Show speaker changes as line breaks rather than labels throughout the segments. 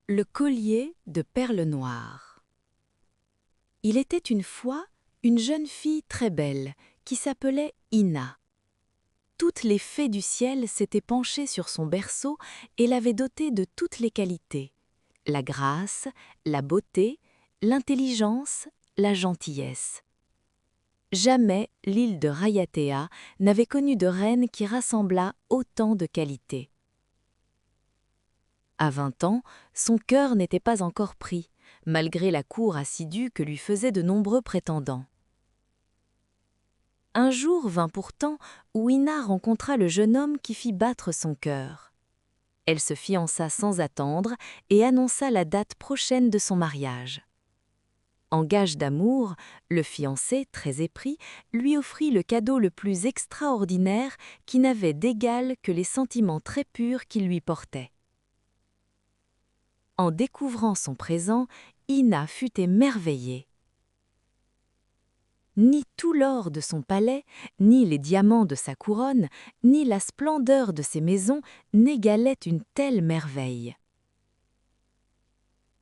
Le collier de perles noires. Il était une fois une jeune fille très belle qui s'appelait Ina. Toutes les fées du ciel s'étaient penchées sur son berceau et l'avaient dotée de toutes les qualités: la grâce, la beauté, l'intelligence, la gentillesse. Jamais l'île de Raiatea n'avait connu de reine qui rassemblât autant de qualités. À 20 ans, son cœur n'était pas encore pris, malgré la cour assidue que lui faisaient de nombreux prétendants. Un jour vint pourtant où Ina rencontra le jeune homme qui fit battre son cœur. Elle se fiança sans attendre et annonça la date prochaine de son mariage. En gage d'amour, le fiancé, très épris, lui offrit le cadeau le plus extraordinaire qui n'avait d'égal que les sentiments très purs qu'il lui portait. En découvrant son présent, Ina fut émerveillée. Ni tout l'or de son palais, ni les diamants de sa couronne, ni la splendeur de ses maisons n'égalaient une telle merveille.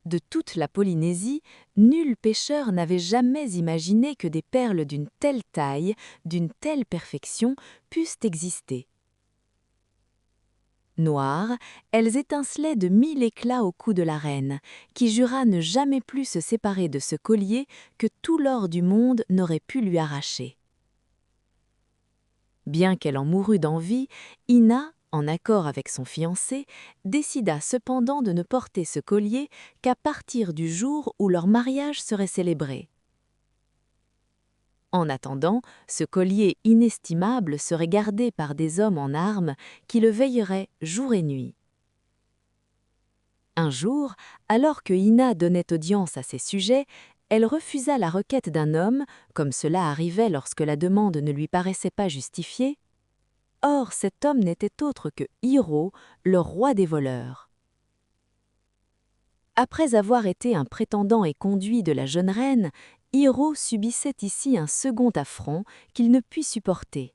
De toute la Polynésie, nul pêcheur n'avait jamais imaginé que des perles d'une telle taille, d'une telle perfection, pussent exister. Noires, elles étincelaient de 1000 éclats au cou de la reine, qui jura ne jamais plus se séparer de ce collier que tout l'or du monde n'aurait pu lui arracher. Bien qu'elle en mourût d'envie, Ina, en accord avec son fiancé, décida cependant de ne porter ce collier qu'à partir du jour où leur mariage serait célébré. En attendant, ce collier inestimable serait gardé par des hommes en armes qui le veilleraient jour et nuit. Un jour, alors que Ina donnait audience à ses sujets, elle refusa la requête d'un homme, comme cela arrivait lorsque la demande ne lui paraissait pas justifiée. Or, cet homme n'était autre que Hiro, le roi des voleurs. Après avoir été un prétendant et conduit de la jeune reine, Hiro subissait ici un second affront qu'il ne put supporter.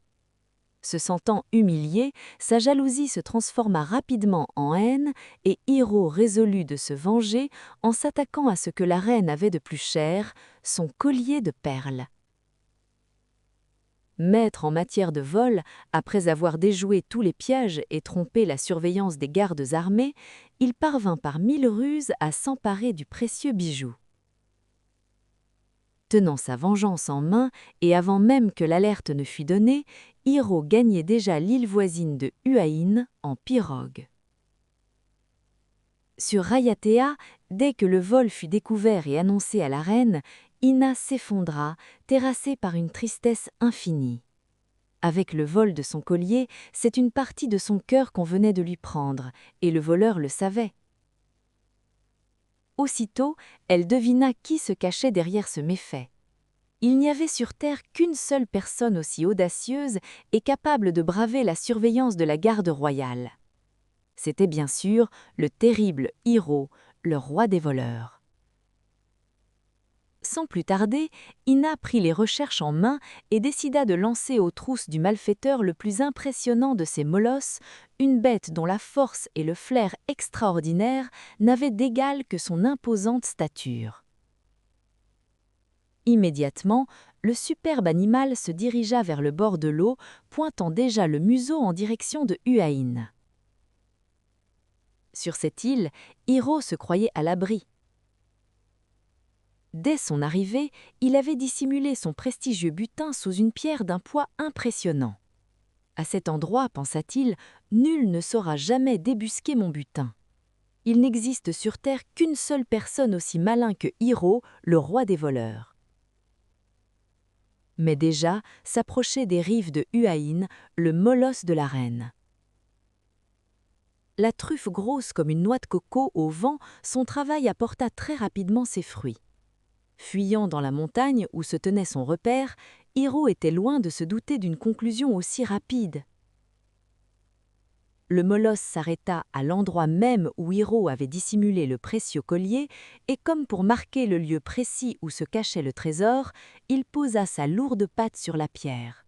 Se sentant humilié, sa jalousie se transforma rapidement en haine et Hiro résolut de se venger en s'attaquant à ce que la reine avait de plus cher, son collier de perles. Maître en matière de vol, après avoir déjoué tous les pièges et trompé la surveillance des gardes armés, il parvint par 1000 ruses à s'emparer du précieux bijou. Tenant sa vengeance en main et avant même que l'alerte ne fût donnée, Hiro gagnait déjà l'île voisine de Huaïn en pirogue. Sur Raiatea, dès que le vol fut découvert et annoncé à la reine, Ina s'effondra, terrassée par une tristesse infinie. Avec le vol de son collier, c'est une partie de son cœur qu'on venait de lui prendre, et le voleur le savait. Aussitôt, elle devina qui se cachait derrière ce méfait. Il n'y avait sur terre qu'une seule personne aussi audacieuse et capable de braver la surveillance de la garde royale. C'était bien sûr le terrible Hiro, le roi des voleurs. Sans plus tarder, Ina prit les recherches en main et décida de lancer aux trousses du malfaiteur le plus impressionnant de ses molosses, une bête dont la force et le flair extraordinaire n'avaient d'égal que son imposante stature. Immédiatement, le superbe animal se dirigea vers le bord de l'eau, pointant déjà le museau en direction de Huaïn. Sur cette île, Hiro se croyait à l'abri. Dès son arrivée, il avait dissimulé son prestigieux butin sous une pierre d'un poids impressionnant. À cet endroit, pensa-t-il, nul ne saura jamais débusquer mon butin. Il n'existe sur terre qu'une seule personne aussi malin que Hiro, le roi des voleurs. Mais déjà s'approchait des rives de Huaïn le molosse de la reine. La truffe grosse comme une noix de coco au vent, son travail apporta très rapidement ses fruits. Fuyant dans la montagne où se tenait son repère, Hiro était loin de se douter d'une conclusion aussi rapide. Le molosse s'arrêta à l'endroit même où Hiro avait dissimulé le précieux collier et comme pour marquer le lieu précis où se cachait le trésor, il posa sa lourde patte sur la pierre.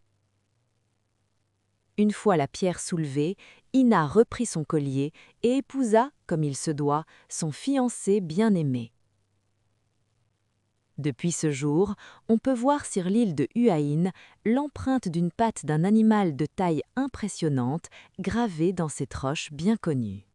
Une fois la pierre soulevée, Ina reprit son collier et épousa, comme il se doit, son fiancé bien-aimé. Depuis ce jour, on peut voir sur l'île de Hua Hin l'empreinte d'une patte d'un animal de taille impressionnante gravée dans cette roche bien connue.